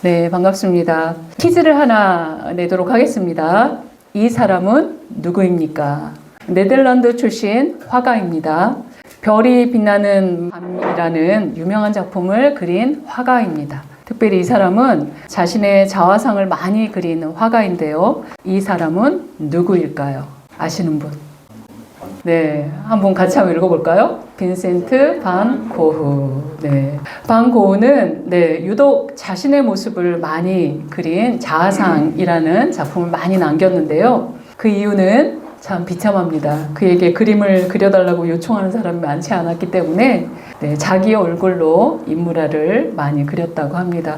네, 반갑습니다. 퀴즈를 하나 내도록 하겠습니다. 이 사람은 누구입니까? 네덜란드 출신 화가입니다. 별이 빛나는 밤이라는 유명한 작품을 그린 화가입니다. 특별히 이 사람은 자신의 자화상을 많이 그린 화가인데요. 이 사람은 누구일까요? 아시는 분? 네, 한번 같이 한번 읽어볼까요? 빈센트 반 고흐. 네, 반 고흐는 유독 자신의 모습을 많이 그린 자화상이라는 작품을 많이 남겼는데요. 그 이유는 참 비참합니다. 그에게 그림을 그려달라고 요청하는 사람이 많지 않았기 때문에 자기 얼굴로 인물화를 많이 그렸다고 합니다.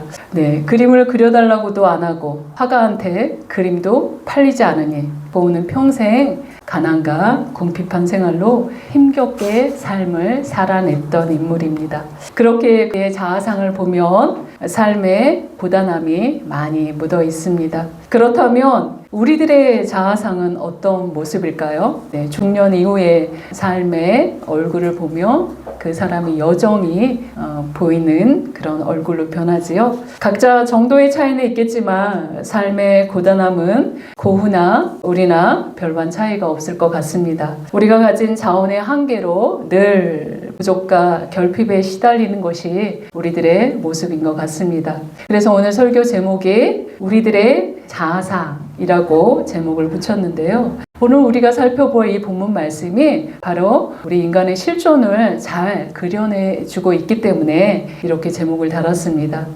그림을 그려달라고도 안 하고 화가한테 그림도 팔리지 않으니 고흐는 평생 가난과 궁핍한 생활로 힘겹게 삶을 살아냈던 인물입니다. 그렇게 그의 자화상을 보면 삶에 고단함이 많이 묻어 있습니다. 그렇다면 우리들의 자화상은 어떤 모습일까요? 중년 이후의 삶의 얼굴을 보면 그 사람이 여정이 보이는 그런 얼굴로 변하지요. 각자 정도의 차이는 있겠지만 삶의 고단함은 고흐나 우리나 별반 차이가 없을 것 같습니다. 우리가 가진 자원의 한계로 늘 부족과 결핍에 시달리는 것이 우리들의 모습인 것 같습니다. 그래서 오늘 설교 제목이 우리들의 자화상이라고 제목을 붙였는데요. 오늘 우리가 살펴볼 이 본문 말씀이 바로 우리 인간의 실존을 잘 그려내주고 있기 때문에 이렇게 제목을 달았습니다.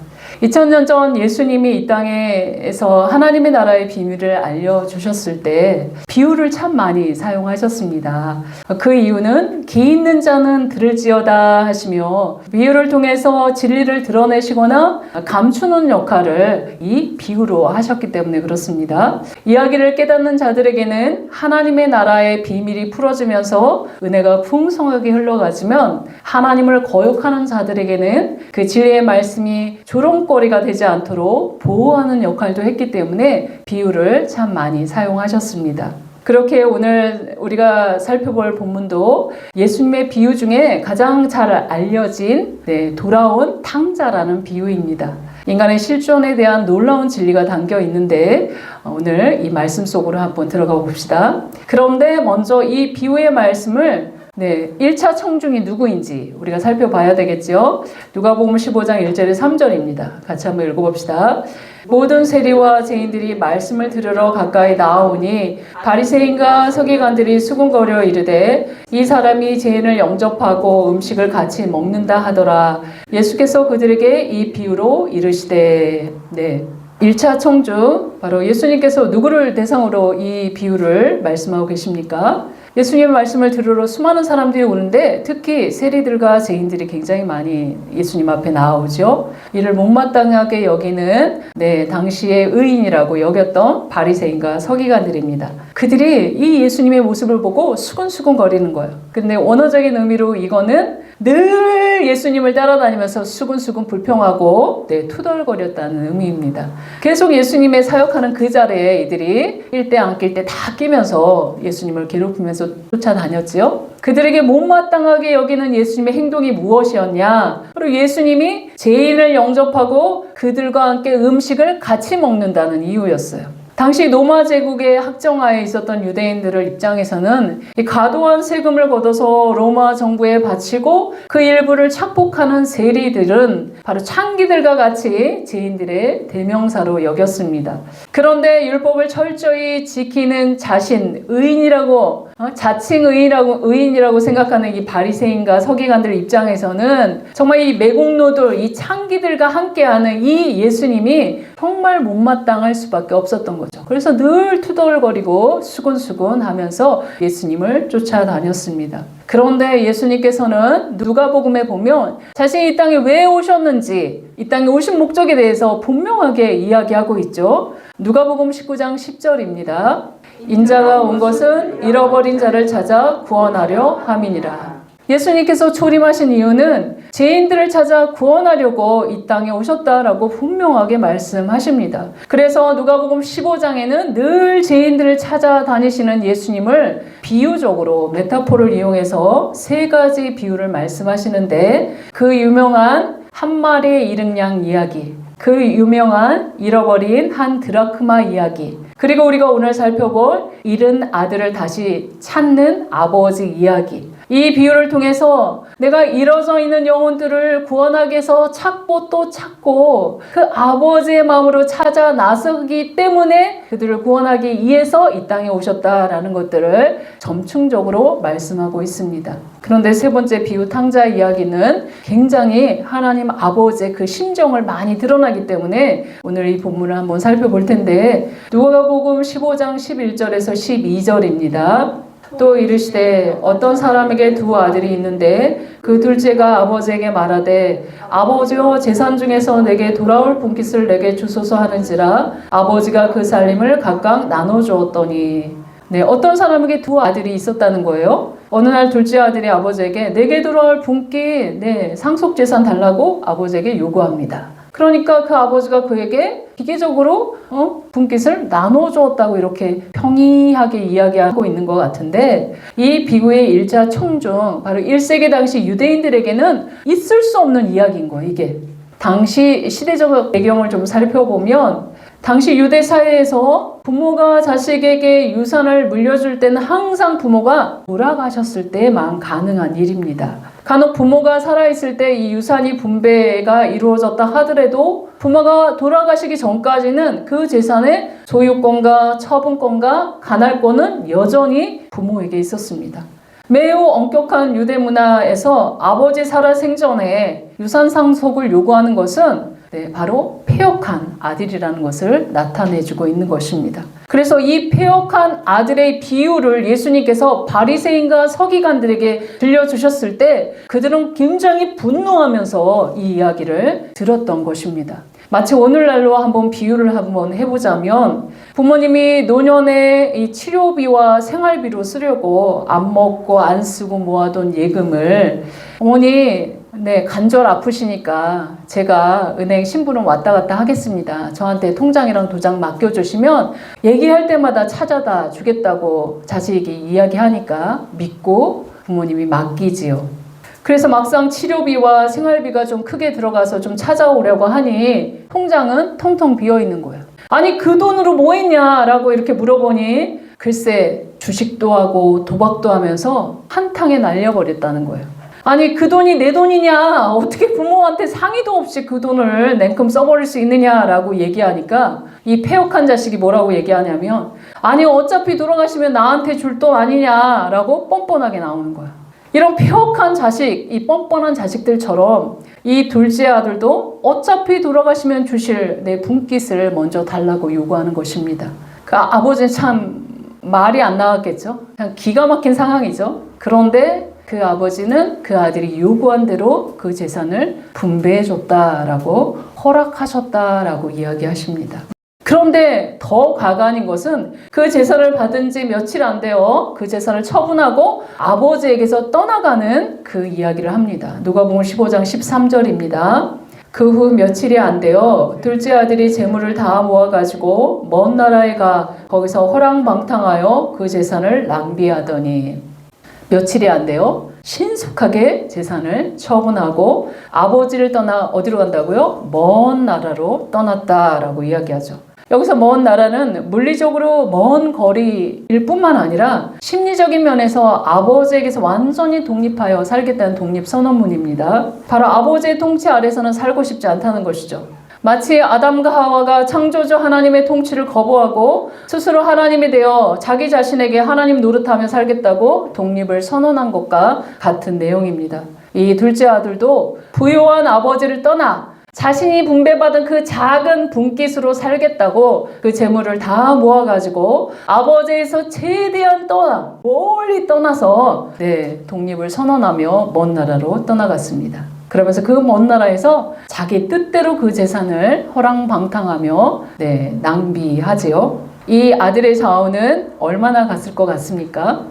2000년 전 예수님이 이 땅에서 하나님의 나라의 비밀을 알려주셨을 때 비유를 참 많이 사용하셨습니다. 그 이유는 기 있는 자는 들을지어다 하시며 비유를 통해서 진리를 드러내시거나 감추는 역할을 이 비유로 하셨기 때문에 그렇습니다. 이야기를 깨닫는 자들에게는 하나님의 나라의 비밀이 풀어지면서 은혜가 풍성하게 흘러가지만 하나님을 거역하는 자들에게는 그 진리의 말씀이 조롱거리가 되지 않도록 보호하는 역할도 했기 때문에 비유를 참 많이 사용하셨습니다. 그렇게 오늘 우리가 살펴볼 본문도 예수님의 비유 중에 가장 잘 알려진 돌아온 탕자라는 비유입니다. 인간의 실존에 대한 놀라운 진리가 담겨 있는데 오늘 이 말씀 속으로 한번 들어가 봅시다. 그런데 먼저 이 비유의 말씀을 1차 청중이 누구인지 우리가 살펴봐야 되겠죠. 누가복음 15장 1절에 3절입니다. 같이 한번 읽어봅시다. 모든 세리와 죄인들이 말씀을 들으러 가까이 나아오니 바리새인과 서기관들이 수군거려 이르되 이 사람이 죄인을 영접하고 음식을 같이 먹는다 하더라. 예수께서 그들에게 이 비유로 이르시되 1차 청중, 바로 예수님께서 누구를 대상으로 이 비유를 말씀하고 계십니까? 예수님의 말씀을 들으러 수많은 사람들이 오는데 특히 세리들과 죄인들이 굉장히 많이 예수님 앞에 나오죠. 이를 못마땅하게 여기는 당시의 의인이라고 여겼던 바리새인과 서기관들입니다. 그들이 이 예수님의 모습을 보고 수근수근 거리는 거예요. 근데 원어적인 의미로 이거는 늘 예수님을 따라다니면서 수근수근 불평하고 투덜거렸다는 의미입니다. 계속 예수님의 사역하는 그 자리에 이들이 낄 때 안 낄 때 다 끼면서 예수님을 괴롭히면서 쫓아다녔지요. 그들에게 못마땅하게 여기는 예수님의 행동이 무엇이었냐? 바로 예수님이 죄인을 영접하고 그들과 함께 음식을 같이 먹는다는 이유였어요. 당시 로마 제국의 학정하에 있었던 유대인들의 입장에서는 이 과도한 세금을 걷어서 로마 정부에 바치고 그 일부를 착복하는 세리들은 바로 창기들과 같이 죄인들의 대명사로 여겼습니다. 그런데 율법을 철저히 지키는 자신, 의인이라고 자칭 의인이라고 생각하는 이 바리새인과 서기관들 입장에서는 정말 이 매국노들, 이 창기들과 함께하는 이 예수님이 정말 못마땅할 수밖에 없었던 거죠. 그래서 늘 투덜거리고 수근수근 하면서 예수님을 쫓아다녔습니다. 그런데 예수님께서는 누가복음에 보면 자신이 이 땅에 왜 오셨는지, 이 땅에 오신 목적에 대해서 분명하게 이야기하고 있죠. 누가복음 19장 10절입니다. 인자가 온 것은 잃어버린 자를 찾아 구원하려 함이니라. 예수님께서 초림하신 이유는 죄인들을 찾아 구원하려고 이 땅에 오셨다라고 분명하게 말씀하십니다. 그래서 누가복음 15장에는 늘 죄인들을 찾아다니시는 예수님을 비유적으로 메타포를 이용해서 3가지 비유를 말씀하시는데 그 유명한 한 마리의 이른 양 이야기, 그 유명한 잃어버린 한 드라크마 이야기, 그리고 우리가 오늘 살펴볼 잃은 아들을 다시 찾는 아버지 이야기, 이 비유를 통해서 내가 잃어져 있는 영혼들을 구원하기 위해서 찾고 또 찾고 그 아버지의 마음으로 찾아 나서기 때문에 그들을 구원하기 위해서 이 땅에 오셨다라는 것들을 점층적으로 말씀하고 있습니다. 그런데 세 번째 비유 탕자 이야기는 굉장히 하나님 아버지의 그 심정을 많이 드러나기 때문에 오늘 이 본문을 한번 살펴볼 텐데, 누가복음 15장 11절에서 12절입니다. 또 이르시되 어떤 사람에게 두 아들이 있는데 그 둘째가 아버지에게 말하되 아버지여 재산 중에서 내게 돌아올 분깃을 내게 주소서 하는지라 아버지가 그 살림을 각각 나눠 주었더니. 네, 어떤 사람에게 두 아들이 있었다는 거예요. 어느 날 둘째 아들이 아버지에게 내게 돌아올 분깃, 상속 재산 달라고 아버지에게 요구합니다. 그러니까 그 아버지가 그에게 기계적으로 분깃을 나눠주었다고 이렇게 평이하게 이야기하고 있는 것 같은데, 이 비유의 1차 청중, 바로 1세기 당시 유대인들에게는 있을 수 없는 이야기인 거예요. 이게 당시 시대적 배경을 좀 살펴보면, 당시 유대 사회에서 부모가 자식에게 유산을 물려줄 때는 항상 부모가 돌아가셨을 때만 가능한 일입니다. 간혹 부모가 살아있을 때 이 유산이 분배가 이루어졌다 하더라도 부모가 돌아가시기 전까지는 그 재산의 소유권과 처분권과 관할권은 여전히 부모에게 있었습니다. 매우 엄격한 유대 문화에서 아버지 살아 생전에 유산 상속을 요구하는 것은 바로 폐역한 아들이라는 것을 나타내주고 있는 것입니다. 그래서 이 폐역한 아들의 비유를 예수님께서 바리새인과 서기관들에게 들려주셨을 때 그들은 굉장히 분노하면서 이 이야기를 들었던 것입니다. 마치 오늘날로 한번 비유를 한번 해보자면, 부모님이 노년에 이 치료비와 생활비로 쓰려고 안 먹고 안 쓰고 모아둔 예금을 어머니 관절 아프시니까 제가 은행 신분을 왔다 갔다 하겠습니다. 저한테 통장이랑 도장 맡겨주시면 얘기할 때마다 찾아다 주겠다고 자식이 이야기하니까 믿고 부모님이 맡기지요. 그래서 막상 치료비와 생활비가 좀 크게 들어가서 좀 찾아오려고 하니 통장은 텅텅 비어 있는 거예요. 아니 그 돈으로 뭐 했냐라고 이렇게 물어보니 글쎄 주식도 하고 도박도 하면서 한탕에 날려버렸다는 거예요. 아니 그 돈이 내 돈이냐, 어떻게 부모한테 상의도 없이 그 돈을 냉큼 써버릴 수 있느냐라고 얘기하니까 이 폐역한 자식이 뭐라고 얘기하냐면, 아니 어차피 돌아가시면 나한테 줄 돈 아니냐라고 뻔뻔하게 나오는 거야. 이런 폐역한 자식, 이 뻔뻔한 자식들처럼 이 둘째 아들도 어차피 돌아가시면 주실 내 분깃을 먼저 달라고 요구하는 것입니다. 그 아버지는 참 말이 안 나왔겠죠. 그냥 기가 막힌 상황이죠. 그런데 그 아버지는 그 아들이 요구한 대로 그 재산을 분배해줬다라고 허락하셨다라고 이야기하십니다. 그런데 더 가관인 것은 그 재산을 받은 지 며칠 안 되어 그 재산을 처분하고 아버지에게서 떠나가는 그 이야기를 합니다. 누가복음 15장 13절입니다. 그 후 며칠이 안 되어 둘째 아들이 재물을 다 모아가지고 먼 나라에 가 거기서 허랑방탕하여 그 재산을 낭비하더니. 며칠이 안 돼요. 신속하게 재산을 처분하고 아버지를 떠나 어디로 간다고요? 먼 나라로 떠났다라고 이야기하죠. 여기서 먼 나라는 물리적으로 먼 거리일 뿐만 아니라 심리적인 면에서 아버지에게서 완전히 독립하여 살겠다는 독립선언문입니다. 바로 아버지의 통치 아래서는 살고 싶지 않다는 것이죠. 마치 아담과 하와가 창조주 하나님의 통치를 거부하고 스스로 하나님이 되어 자기 자신에게 하나님 노릇하며 살겠다고 독립을 선언한 것과 같은 내용입니다. 이 둘째 아들도 부유한 아버지를 떠나 자신이 분배받은 그 작은 분깃으로 살겠다고 그 재물을 다 모아가지고 아버지에서 최대한 멀리 떠나서 독립을 선언하며 먼 나라로 떠나갔습니다. 그러면서 그 먼 나라에서 자기 뜻대로 그 재산을 허랑방탕하며 낭비하지요. 이 아들의 자원은 얼마나 갔을 것 같습니까?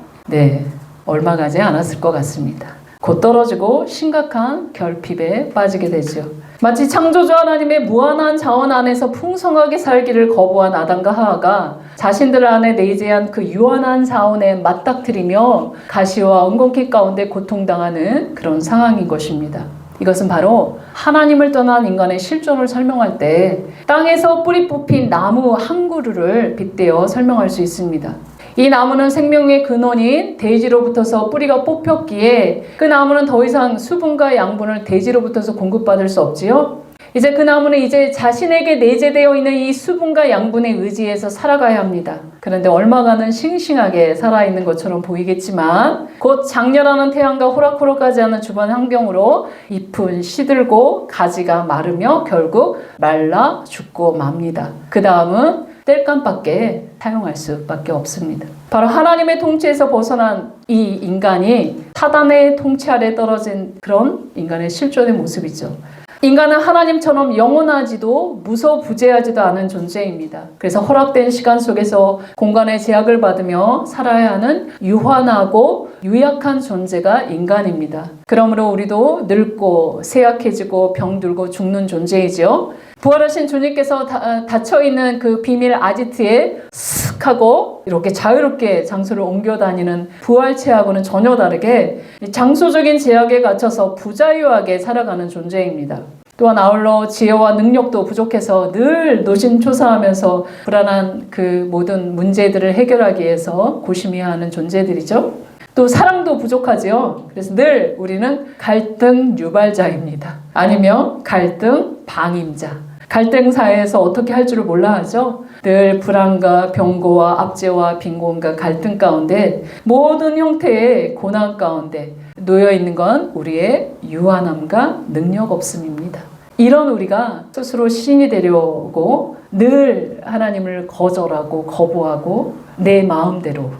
얼마 가지 않았을 것 같습니다. 곧 떨어지고 심각한 결핍에 빠지게 되죠. 마치 창조주 하나님의 무한한 자원 안에서 풍성하게 살기를 거부한 아담과 하와가 자신들 안에 내재한 그 유한한 자원에 맞닥뜨리며 가시와 엉겅퀴 가운데 고통당하는 그런 상황인 것입니다. 이것은 바로 하나님을 떠난 인간의 실존을 설명할 때 땅에서 뿌리 뽑힌 나무 한 그루를 빗대어 설명할 수 있습니다. 이 나무는 생명의 근원인 대지로부터서 뿌리가 뽑혔기에 그 나무는 더 이상 수분과 양분을 대지로부터서 공급받을 수 없지요. 이제 그 나무는 이제 자신에게 내재되어 있는 이 수분과 양분에 의지해서 살아가야 합니다. 그런데 얼마간은 싱싱하게 살아있는 것처럼 보이겠지만 곧 장렬하는 태양과 호락호락하지 않은 주변 환경으로 잎은 시들고 가지가 마르며 결국 말라 죽고 맙니다. 그 다음은 땔감밖에 사용할 수밖에 없습니다. 바로 하나님의 통치에서 벗어난 이 인간이 사단의 통치 아래 떨어진 그런 인간의 실존의 모습이죠. 인간은 하나님처럼 영원하지도 무소부재하지도 않은 존재입니다. 그래서 허락된 시간 속에서 공간의 제약을 받으며 살아야 하는 유한하고 유약한 존재가 인간입니다. 그러므로 우리도 늙고 쇠약해지고 병들고 죽는 존재이죠. 부활하신 주님께서 닫혀있는 그 비밀 아지트에 쓱 하고 이렇게 자유롭게 장소를 옮겨 다니는 부활체하고는 전혀 다르게 장소적인 제약에 갇혀서 부자유하게 살아가는 존재입니다. 또한 아울러 지혜와 능력도 부족해서 늘 노심초사하면서 불안한 그 모든 문제들을 해결하기 위해서 고심해야 하는 존재들이죠. 또 사랑도 부족하지요. 그래서 늘 우리는 갈등 유발자입니다. 아니면 갈등 방임자. 갈등 사회에서 어떻게 할 줄을 몰라 하죠. 늘 불안과 병고와 압제와 빈곤과 갈등 가운데 모든 형태의 고난 가운데 놓여 있는 건 우리의 유한함과 능력 없음입니다. 이런 우리가 스스로 신이 되려고 늘 하나님을 거절하고 거부하고 내 마음대로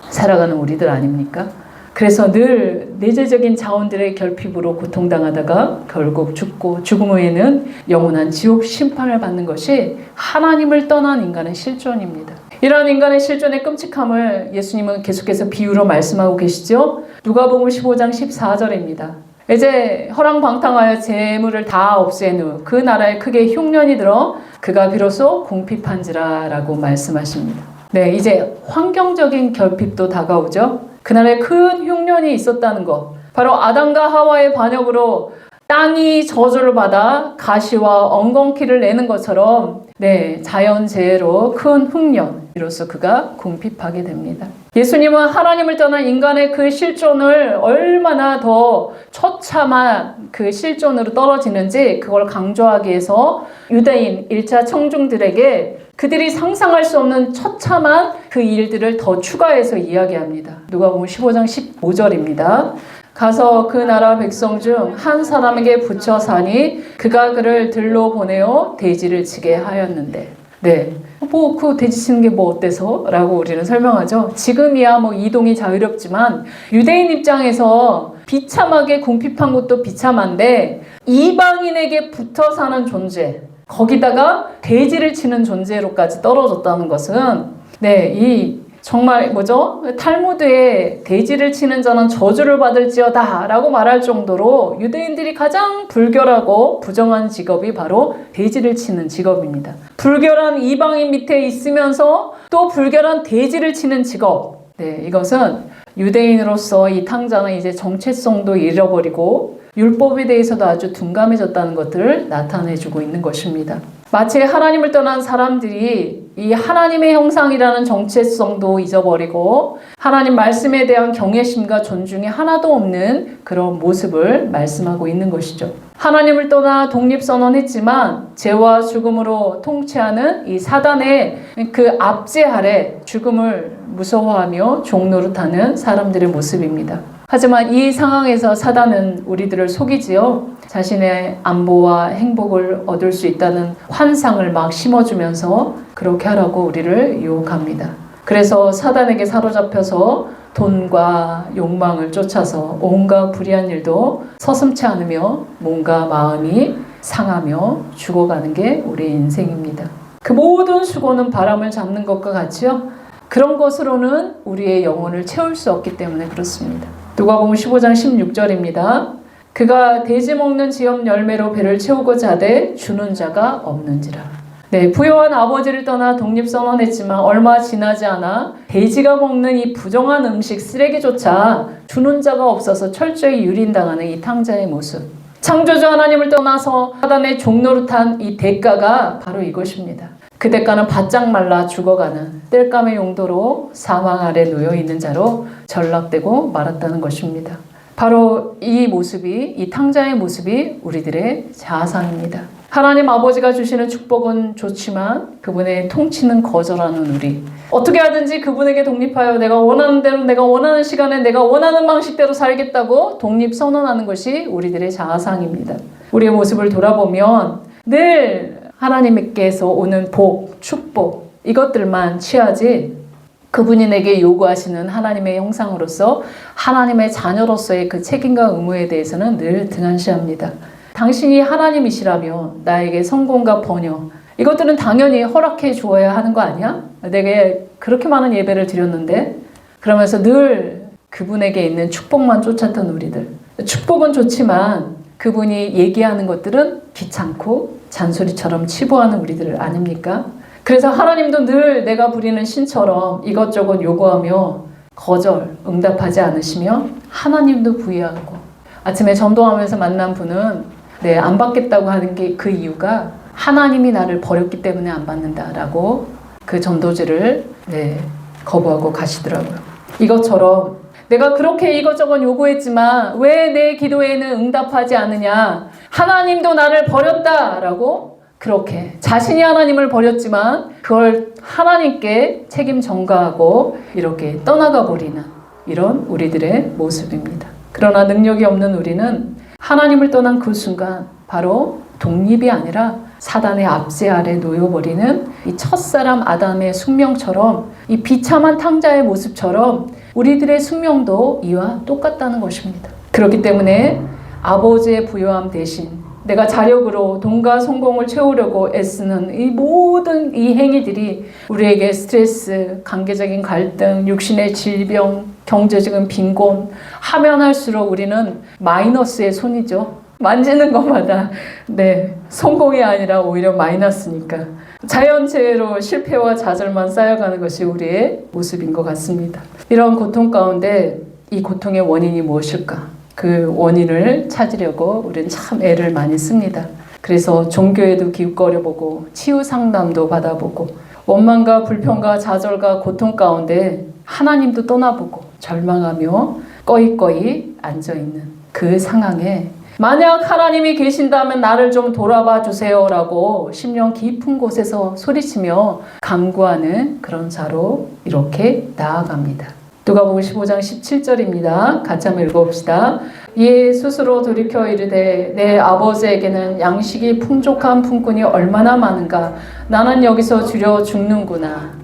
살아가는 우리들 아닙니까? 그래서 늘 내재적인 자원들의 결핍으로 고통당하다가 결국 죽고 죽음 후에는 영원한 지옥 심판을 받는 것이 하나님을 떠난 인간의 실존입니다. 이러한 인간의 실존의 끔찍함을 예수님은 계속해서 비유로 말씀하고 계시죠. 누가복음 15장 14절입니다. 이제 허랑방탕하여 재물을 다 없앤 후 그 나라에 크게 흉년이 들어 그가 비로소 궁핍한지라 라고 말씀하십니다. 네, 이제 환경적인 결핍도 다가오죠. 그날에 큰 흉년이 있었다는 것. 바로 아담과 하와의 반역으로 땅이 저주를 받아 가시와 엉겅퀴를 내는 것처럼 네, 자연재해로 큰 흉년, 이로써 그가 궁핍하게 됩니다. 예수님은 하나님을 떠난 인간의 그 실존을 얼마나 더 처참한 그 실존으로 떨어지는지 그걸 강조하기 위해서 유대인 1차 청중들에게 그들이 상상할 수 없는 처참한 그 일들을 더 추가해서 이야기합니다. 누가복음 15장 15절입니다. 가서 그 나라 백성 중 한 사람에게 붙여 사니 그가 그를 들로 보내어 돼지를 치게 하였는데 네, 그 돼지 치는 게 뭐 어때서? 라고 우리는 설명하죠. 지금이야 뭐 이동이 자유롭지만 유대인 입장에서 비참하게 궁핍한 것도 비참한데 이방인에게 붙어 사는 존재, 거기다가 돼지를 치는 존재로까지 떨어졌다는 것은 네, 이 정말 뭐죠? 탈무드에 돼지를 치는 자는 저주를 받을지어다 라고 말할 정도로 유대인들이 가장 불결하고 부정한 직업이 바로 돼지를 치는 직업입니다. 불결한 이방인 밑에 있으면서 또 불결한 돼지를 치는 직업. 네, 이것은 유대인으로서 이 탕자는 이제 정체성도 잃어버리고 율법에 대해서도 아주 둔감해졌다는 것들을 나타내주고 있는 것입니다. 마치 하나님을 떠난 사람들이 이 하나님의 형상이라는 정체성도 잊어버리고 하나님 말씀에 대한 경외심과 존중이 하나도 없는 그런 모습을 말씀하고 있는 것이죠. 하나님을 떠나 독립선언했지만 죄와 죽음으로 통치하는 이 사단의 그 압제 아래 죽음을 무서워하며 종노릇하는 사람들의 모습입니다. 하지만 이 상황에서 사단은 우리들을 속이지요. 자신의 안보와 행복을 얻을 수 있다는 환상을 막 심어주면서 그렇게 하라고 우리를 유혹합니다. 그래서 사단에게 사로잡혀서 돈과 욕망을 쫓아서 온갖 불의한 일도 서슴지 않으며 몸과 마음이 상하며 죽어가는 게 우리의 인생입니다. 그 모든 수고는 바람을 잡는 것과 같지요. 그런 것으로는 우리의 영혼을 채울 수 없기 때문에 그렇습니다. 누가복음 15장 16절입니다. 그가 돼지 먹는 지엽 열매로 배를 채우고자 하되 주는 자가 없는지라. 네, 부유한 아버지를 떠나 독립선언했지만 얼마 지나지 않아 돼지가 먹는 이 부정한 음식 쓰레기조차 주는 자가 없어서 철저히 유린당하는 이 탕자의 모습. 창조주 하나님을 떠나서 사단의 종노릇한 이 대가가 바로 이것입니다. 그 대가는 바짝 말라 죽어가는 땔감의 용도로 사망 아래 놓여있는 자로 전락되고 말았다는 것입니다. 바로 이 모습이, 이 탕자의 모습이 우리들의 자아상입니다. 하나님 아버지가 주시는 축복은 좋지만 그분의 통치는 거절하는 우리. 어떻게 하든지 그분에게 독립하여 내가 원하는 대로, 내가 원하는 시간에, 내가 원하는 방식대로 살겠다고 독립선언하는 것이 우리들의 자아상입니다. 우리의 모습을 돌아보면 늘 하나님께서 오는 복, 축복 이것들만 취하지 그분이 내게 요구하시는 하나님의 형상으로서 하나님의 자녀로서의 그 책임과 의무에 대해서는 늘 등한시합니다. 당신이 하나님이시라면 나에게 성공과 번영 이것들은 당연히 허락해 주어야 하는 거 아니야? 내게 그렇게 많은 예배를 드렸는데 그러면서 늘 그분에게 있는 축복만 쫓았던 우리들. 축복은 좋지만 그분이 얘기하는 것들은 귀찮고 잔소리처럼 치부하는 우리들 아닙니까? 그래서 하나님도 늘 내가 부리는 신처럼 이것저것 요구하며 거절, 응답하지 않으시며 하나님도 부의하고 아침에 전도하면서 만난 분은 안 받겠다고 하는 게 그 이유가 하나님이 나를 버렸기 때문에 안 받는다라고 그 전도지를 거부하고 가시더라고요. 이것처럼 내가 그렇게 이것저것 요구했지만 왜 내 기도에는 응답하지 않느냐? 하나님도 나를 버렸다라고 그렇게 자신이 하나님을 버렸지만 그걸 하나님께 책임 전가하고 이렇게 떠나가 버리는 이런 우리들의 모습입니다. 그러나 능력이 없는 우리는 하나님을 떠난 그 순간 바로 독립이 아니라 사단의 압제 아래 놓여버리는 이 첫사람 아담의 숙명처럼 이 비참한 탕자의 모습처럼 우리들의 숙명도 이와 똑같다는 것입니다. 그렇기 때문에 아버지의 부요함 대신 내가 자력으로 돈과 성공을 채우려고 애쓰는 이 모든 이 행위들이 우리에게 스트레스, 관계적인 갈등, 육신의 질병, 경제적인 빈곤 하면 할수록 우리는 마이너스의 손이죠. 만지는 것마다 성공이 아니라 오히려 마이너스니까 자연재해로 실패와 좌절만 쌓여가는 것이 우리의 모습인 것 같습니다. 이런 고통 가운데 이 고통의 원인이 무엇일까? 그 원인을 찾으려고 우리는 참 애를 많이 씁니다. 그래서 종교에도 기웃거려보고 치유 상담도 받아보고 원망과 불평과 좌절과 고통 가운데 하나님도 떠나보고 절망하며 꺼이꺼이 앉아있는 그 상황에 만약 하나님이 계신다면 나를 좀 돌아봐 주세요라고 심령 깊은 곳에서 소리치며 간구하는 그런 자로 이렇게 나아갑니다. 누가복음 15장 17절입니다. 같이 한번 읽어봅시다. 이에 스스로 돌이켜 이르되 내 아버지에게는 양식이 풍족한 품꾼이 얼마나 많은가 나는 여기서 주려 죽는구나.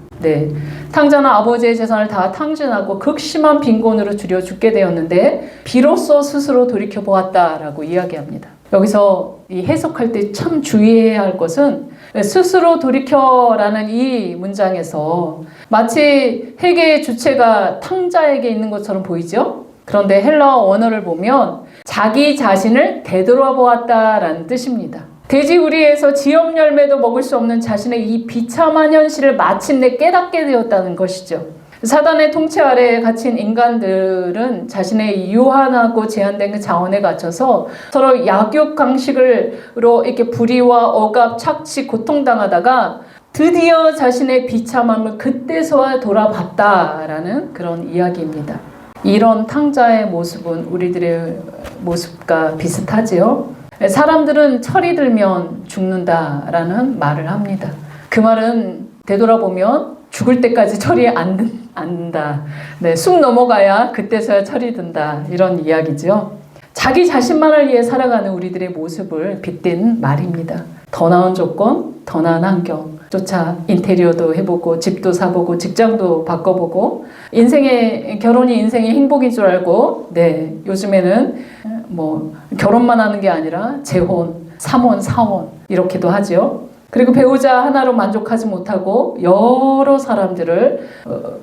탕자는 아버지의 재산을 다 탕진하고 극심한 빈곤으로 주려 죽게 되었는데 비로소 스스로 돌이켜 보았다라고 이야기합니다. 여기서 이 해석할 때 참 주의해야 할 것은 스스로 돌이켜라는 이 문장에서 마치 회개의 주체가 탕자에게 있는 것처럼 보이죠? 그런데 헬라어 원어를 보면 자기 자신을 되돌아보았다라는 뜻입니다. 돼지우리에서 지엽 열매도 먹을 수 없는 자신의 이 비참한 현실을 마침내 깨닫게 되었다는 것이죠. 사단의 통치 아래에 갇힌 인간들은 자신의 유한하고 제한된 그 자원에 갇혀서 서로 약육강식으로 이렇게 불의와 억압, 착취, 고통당하다가 드디어 자신의 비참함을 그때서야 돌아봤다라는 그런 이야기입니다. 이런 탕자의 모습은 우리들의 모습과 비슷하지요. 사람들은 철이 들면 죽는다라는 말을 합니다. 그 말은 되돌아보면 죽을 때까지 철이 안 든다. 숨 넘어가야 그때서야 철이 든다. 이런 이야기죠. 자기 자신만을 위해 살아가는 우리들의 모습을 빗댄 말입니다. 더 나은 조건, 더 나은 환경조차 인테리어도 해보고 집도 사보고 직장도 바꿔보고 결혼이 인생의 행복인 줄 알고 요즘에는 결혼만 하는 게 아니라 재혼, 3혼, 4혼 이렇게도 하죠. 그리고 배우자 하나로 만족하지 못하고 여러 사람들을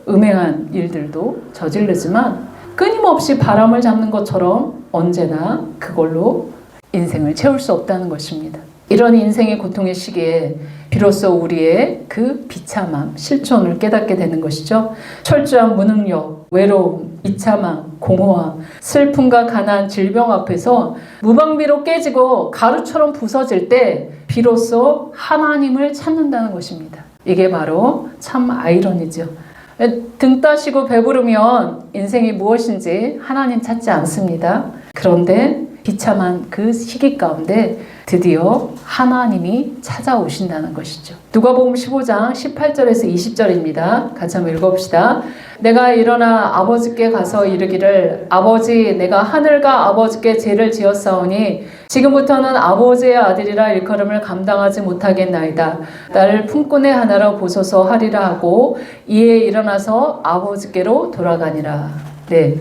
음행한 일들도 저지르지만 끊임없이 바람을 잡는 것처럼 언제나 그걸로 인생을 채울 수 없다는 것입니다. 이런 인생의 고통의 시기에 비로소 우리의 그 비참함, 실존을 깨닫게 되는 것이죠. 철저한 무능력, 외로움, 비참함, 공허함, 슬픔과 가난, 질병 앞에서 무방비로 깨지고 가루처럼 부서질 때 비로소 하나님을 찾는다는 것입니다. 이게 바로 참 아이러니죠. 등 따시고 배부르면 인생이 무엇인지 하나님 찾지 않습니다. 그런데 비참한 그 시기 가운데 드디어 하나님이 찾아오신다는 것이죠. 누가복음 15장 18절에서 20절입니다. 같이 한번 읽어봅시다. 내가 일어나 아버지께 가서 이르기를 아버지 내가 하늘과 아버지께 죄를 지었사오니 지금부터는 아버지의 아들이라 일컬음을 감당하지 못하겠나이다. 나를 품꾼의 하나로 보소서 하리라 하고 이에 일어나서 아버지께로 돌아가니라. 네.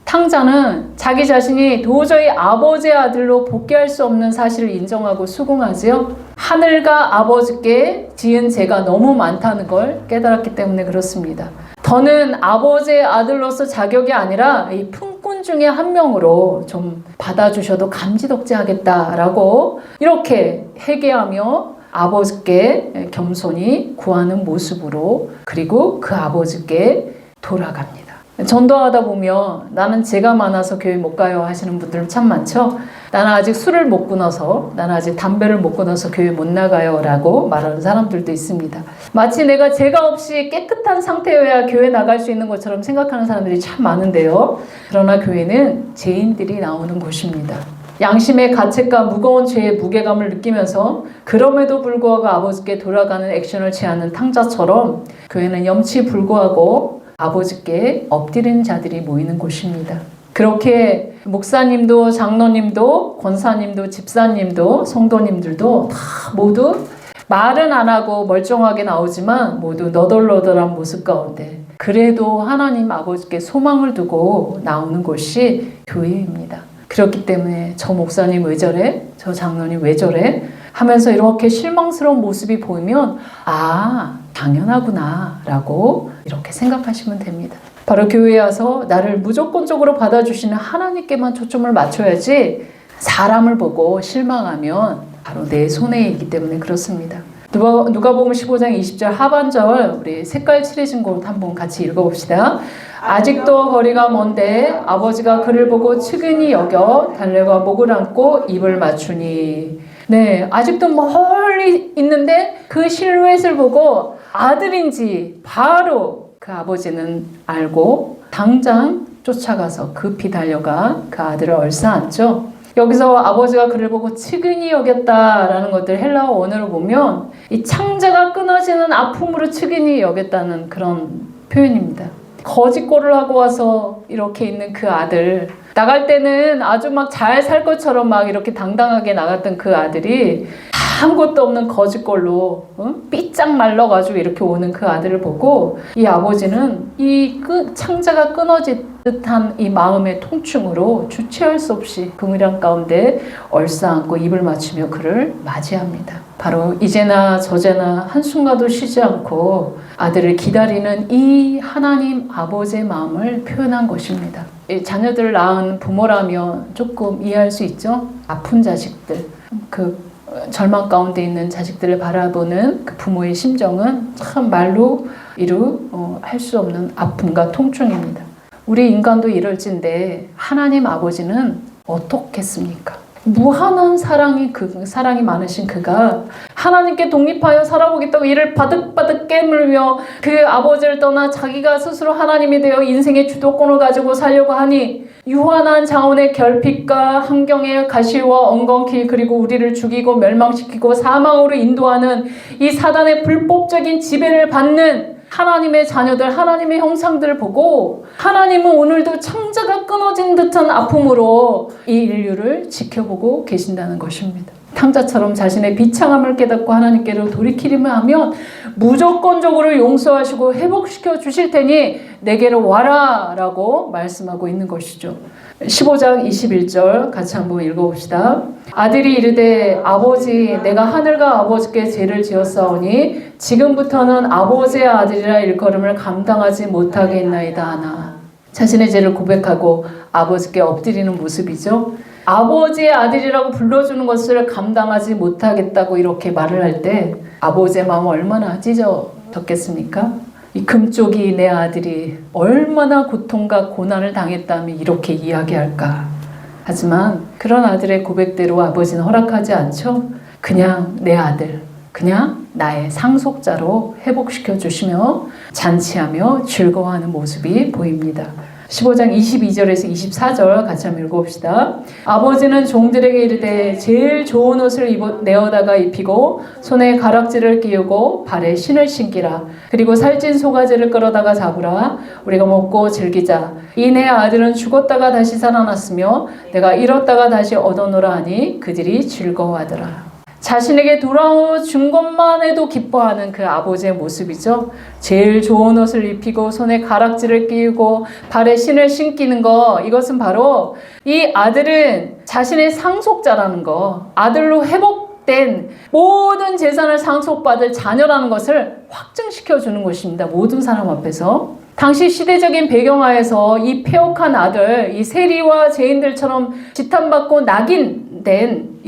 탕자는 자기 자신이 도저히 아버지의 아들로 복귀할 수 없는 사실을 인정하고 수긍하지요. 하늘과 아버지께 지은 죄가 너무 많다는 걸 깨달았기 때문에 그렇습니다. 더는 아버지의 아들로서 자격이 아니라 이 품꾼 중에 한 명으로 좀 받아주셔도 감지덕지하겠다라고 이렇게 회개하며 아버지께 겸손히 구하는 모습으로 그리고 그 아버지께 돌아갑니다. 전도하다 보면 나는 죄가 많아서 교회 못 가요 하시는 분들 참 많죠. 나는 아직 술을 못 끊어서 나는 아직 담배를 못 끊어서 교회 못 나가요 라고 말하는 사람들도 있습니다. 마치 내가 죄가 없이 깨끗한 상태여야 교회 나갈 수 있는 것처럼 생각하는 사람들이 참 많은데요. 그러나 교회는 죄인들이 나오는 곳입니다. 양심의 가책과 무거운 죄의 무게감을 느끼면서 그럼에도 불구하고 아버지께 돌아가는 액션을 취하는 탕자처럼 교회는 염치불구하고 아버지께 엎드린 자들이 모이는 곳입니다. 그렇게 목사님도 장로님도 권사님도 집사님도 성도님들도 다 모두 말은 안 하고 멀쩡하게 나오지만 모두 너덜너덜한 모습 가운데 그래도 하나님 아버지께 소망을 두고 나오는 곳이 교회입니다. 그렇기 때문에 저 목사님 왜 저래? 저 장로님 왜 저래? 하면서 이렇게 실망스러운 모습이 보이면 당연하구나 라고 이렇게 생각하시면 됩니다. 바로 교회에 와서 나를 무조건적으로 받아주시는 하나님께만 초점을 맞춰야지 사람을 보고 실망하면 바로 내 손해이기 때문에 그렇습니다. 누가복음 15장 20절 하반절 우리 색깔 칠해진 곳 한번 같이 읽어봅시다. 아직도 거리가 먼데 아버지가 그를 보고 측은히 여겨 달래와 목을 안고 입을 맞추니 네, 아직도 멀리 있는데 그 실루엣을 보고 아들인지 바로 그 아버지는 알고 당장 쫓아가서 급히 달려가 그 아들을 얼싸안죠. 여기서 아버지가 그를 보고 측은히 여겼다라는 것들 헬라어 원어로 보면 이 창자가 끊어지는 아픔으로 측은히 여겼다는 그런 표현입니다. 거짓골을 하고 와서 이렇게 있는 그 아들, 나갈 때는 아주 막 잘 살 것처럼 막 이렇게 당당하게 나갔던 그 아들이 아무것도 없는 거짓골로 삐짝 말라가지고 이렇게 오는 그 아들을 보고 이 아버지는 이 창자가 끊어진 듯한 이 마음의 통증으로 주체할 수 없이 그물양 가운데 얼싸안고 입을 맞추며 그를 맞이합니다. 바로 이제나 저제나 한순간도 쉬지 않고 아들을 기다리는 이 하나님 아버지의 마음을 표현한 것입니다. 자녀들을 낳은 부모라면 조금 이해할 수 있죠. 아픈 자식들, 그 절망 가운데 있는 자식들을 바라보는 그 부모의 심정은 참 말로 할 수 없는 아픔과 통증입니다. 우리 인간도 이럴진데 하나님 아버지는 어떻겠습니까? 무한한 사랑이 많으신 그가 하나님께 독립하여 살아보겠다고 이를 바득바득 깨물며 그 아버지를 떠나 자기가 스스로 하나님이 되어 인생의 주도권을 가지고 살려고 하니 유한한 자원의 결핍과 환경의 가시와 엉겅퀴 그리고 우리를 죽이고 멸망시키고 사망으로 인도하는 이 사단의 불법적인 지배를 받는 하나님의 자녀들, 하나님의 형상들을 보고 하나님은 오늘도 창자가 끊어진 듯한 아픔으로 이 인류를 지켜보고 계신다는 것입니다. 탕자처럼 자신의 비창함을 깨닫고 하나님께로 돌이키기만 하면 무조건적으로 용서하시고 회복시켜 주실 테니 내게로 와라 라고 말씀하고 있는 것이죠. 15장 21절 같이 한번 읽어봅시다. 아들이 이르되 아버지 내가 하늘과 아버지께 죄를 지었사오니 지금부터는 아버지의 아들이라 일컬음을 감당하지 못하겠나이다 하나. 자신의 죄를 고백하고 아버지께 엎드리는 모습이죠. 아버지의 아들이라고 불러주는 것을 감당하지 못하겠다고 이렇게 말을 할 때 아버지의 마음은 얼마나 찢어졌겠습니까? 이 금쪽이 내 아들이 얼마나 고통과 고난을 당했다면 이렇게 이야기할까? 하지만 그런 아들의 고백대로 아버지는 허락하지 않죠. 그냥 내 아들, 그냥 나의 상속자로 회복시켜 주시며 잔치하며 즐거워하는 모습이 보입니다. 15장 22절에서 24절 같이 한번 읽어봅시다. 아버지는 종들에게 이르되 제일 좋은 옷을 내어다가 입히고 손에 가락지를 끼우고 발에 신을 신기라. 그리고 살찐 소가지를 끌어다가 잡으라. 우리가 먹고 즐기자. 이 내 아들은 죽었다가 다시 살아났으며 내가 잃었다가 다시 얻어노라 하니 그들이 즐거워하더라. 자신에게 돌아준 것만 해도 기뻐하는 그 아버지의 모습이죠. 제일 좋은 옷을 입히고 손에 가락지를 끼우고 발에 신을 신기는 거, 이것은 바로 이 아들은 자신의 상속자라는 거, 아들로 회복된 모든 재산을 상속받을 자녀라는 것을 확증시켜 주는 것입니다. 모든 사람 앞에서. 당시 시대적인 배경하에서 이 폐역한 아들, 이 세리와 죄인들처럼 지탄받고 낙인된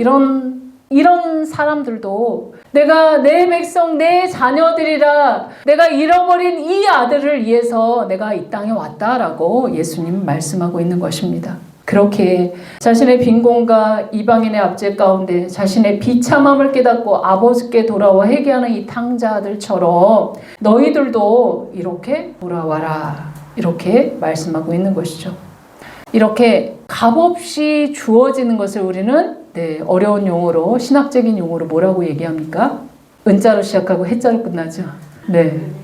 이런 사람들도 내가 내 백성, 내 자녀들이라 내가 잃어버린 이 아들을 위해서 내가 이 땅에 왔다라고 예수님 말씀하고 있는 것입니다. 그렇게 자신의 빈곤과 이방인의 압제 가운데 자신의 비참함을 깨닫고 아버지께 돌아와 회개하는 이 탕자들처럼 너희들도 이렇게 돌아와라, 이렇게 말씀하고 있는 것이죠. 이렇게 값없이 주어지는 것을 우리는 어려운 용어로, 신학적인 용어로 뭐라고 얘기합니까? 은자로 시작하고 해자로 끝나죠.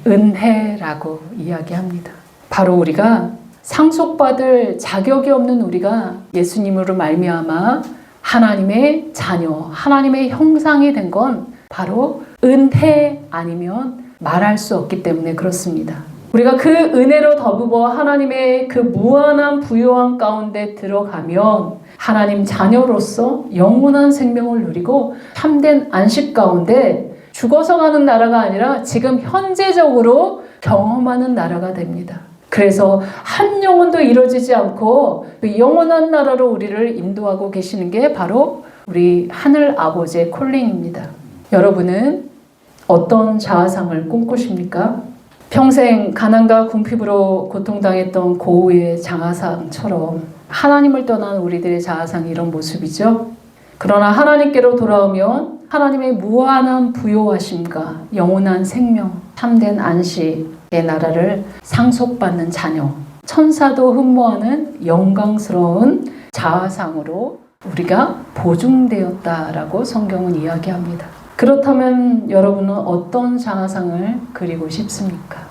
은혜라고 이야기합니다. 바로 우리가 상속받을 자격이 없는 우리가 예수님으로 말미암아 하나님의 자녀, 하나님의 형상이 된 건 바로 은혜 아니면 말할 수 없기 때문에 그렇습니다. 우리가 그 은혜로 더불어 하나님의 그 무한한 부요한 가운데 들어가면 하나님 자녀로서 영원한 생명을 누리고 참된 안식 가운데 죽어서 가는 나라가 아니라 지금 현재적으로 경험하는 나라가 됩니다. 그래서 한 영혼도 이루어지지 않고 그 영원한 나라로 우리를 인도하고 계시는 게 바로 우리 하늘 아버지의 콜링입니다. 여러분은 어떤 자아상을 꿈꾸십니까? 평생 가난과 궁핍으로 고통당했던 고우의 자아상처럼 하나님을 떠난 우리들의 자아상이 이런 모습이죠. 그러나 하나님께로 돌아오면 하나님의 무한한 부요하심과 영원한 생명, 참된 안식의 나라를 상속받는 자녀, 천사도 흠모하는 영광스러운 자아상으로 우리가 보증되었다라고 성경은 이야기합니다. 그렇다면 여러분은 어떤 자아상을 그리고 싶습니까?